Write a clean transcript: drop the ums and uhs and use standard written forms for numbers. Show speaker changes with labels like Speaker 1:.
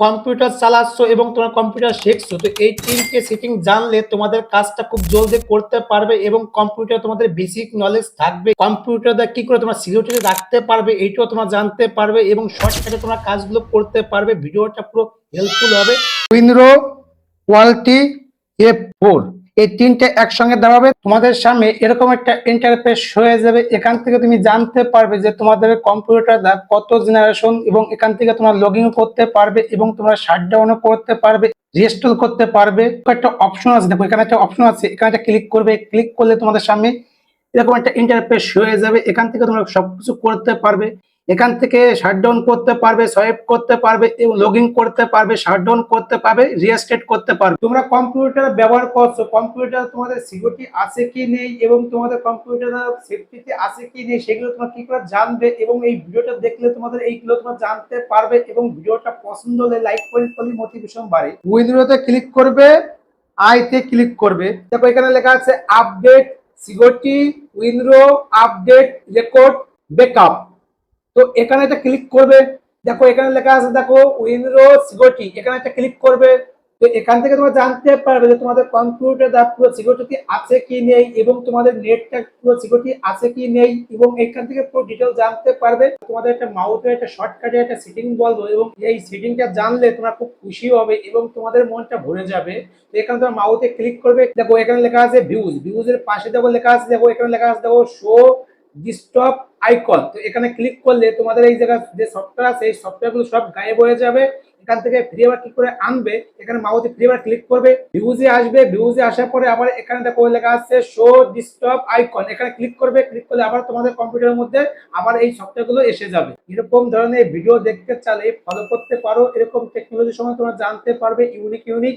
Speaker 1: Computer চালাচ্ছ এবং তোমার computer শিখছো, তো এই ৩ টে সেটিং জানলে তোমাদের কাজটা খুব জলদি করতে পারবে এবং কম্পিউটার তোমাদের বেসিক নলেজ থাকবে। কম্পিউটার দিয়ে কি করে তোমরা সিকিউরিটি রাখতে পারবে এইটাও তোমরা জানতে পারবে এবং শর্টকাটে তোমরা কাজগুলো করতে পারবে। ভিডিওটা পুরো হেল্পফুল হবে। উইন্ডো কোয়ালিটি F4 এই ৩টে একসঙ্গে দাবাবে তোমাদের সামনে এরকম একটা ইন্টারফেস হয়ে যাবে। এখান থেকে তুমি জানতে পারবে যে তোমাদের কম্পিউটারটা কত জেনারেশন এবং এখান থেকে তোমরা লগ ইন করতে পারবে এবং তোমরা শাটডাউনও করতে পারবে, রিস্টোর করতে পারবে। একটা অপশন আছে, দেখো এখানে একটা অপশন আছে, এখানে একটা ক্লিক করবে। ক্লিক করলে তোমাদের সামনে এরকম একটা ইন্টারফেস হয়ে যাবে। এখান থেকে তোমরা সবকিছু করতে পারবে। এখান থেকে শাটডাউন করতে পারবে, সোয়াইপ করতে পারবে এবং লগইন করতে পারবে, শাটডাউন করতে পারবে, রিস্টার্ট করতে পারবে। তোমরা কম্পিউটার ব্যবহার করছো, কম্পিউটার তোমাদের সিকিউরিটি আছে কি নেই এবং তোমাদের কম্পিউটার সেফটিতে আছে কি নেই সেগুলো তোমরা কি করে জানবে এবং এই ভিডিওটা দেখলে তোমাদের এইগুলো তোমরা জানতে পারবে এবং ভিডিওটা পছন্দ হলে লাইক করলে মোটিভেশন বাড়ে। উইন্ডোতে ক্লিক করবে, আইতে ক্লিক করবে। দেখো এখানে লেখা আছে update security window update record backup. তো এখানে একটা ক্লিক করবে। দেখো এখানে লেখা আছে, দেখো উইন্ডো সিকিউরিটি, এখানে একটা ক্লিক করবে। তো এখান থেকে তোমরা জানতে পারবে যে তোমাদের কম্পিউটারটা পুরো সিকিউরিটি আছে কি নেই এবং তোমাদের নেটটা পুরো সিকিউরিটি আছে কি নেই এবং এখান থেকে পুরো ডিটেল জানতে পারবে। তোমাদের একটা মাউসের একটা শর্টকাটে একটা সেটিং বলবো এবং এই সেটিংটা জানলে তোমরা খুব খুশি হবে এবং তোমাদের মনটা ভরে যাবে। তো এখানে তোমরা মাউসে ক্লিক করবে। দেখো এখানে লেখা আছে ভিউজ, ভিউজের পাশে দেখো লেখা আছে, দেখো এখানে লেখা আছে, দেখো শো ডিস্কটপ আইকন। তো এখানে ক্লিক করলে তোমাদের এই জায়গা যে সফটওয়্যার আছে এই সফটওয়্যারগুলো সব গায়েব হয়ে যাবে। এখান থেকে ফ্রি আবার কি করে আনবে, এখানে মাউসে ফ্রি আবার ক্লিক করবে, ভিউজে আসবে। ভিউজে আসার পরে আবার এখানে দেখো লেখা আছে শো ডিস্কটপ আইকন, এখানে ক্লিক করবে। ক্লিক করলে আবার তোমাদের কম্পিউটারের মধ্যে আবার এই সফটওয়্যারগুলো এসে যাবে। এরকম ধরনের ভিডিও দেখতে চাইলে ফলো করতে পারো। এরকম টেকনোলজির সময় তোমরা জানতে পারবে ইউনিক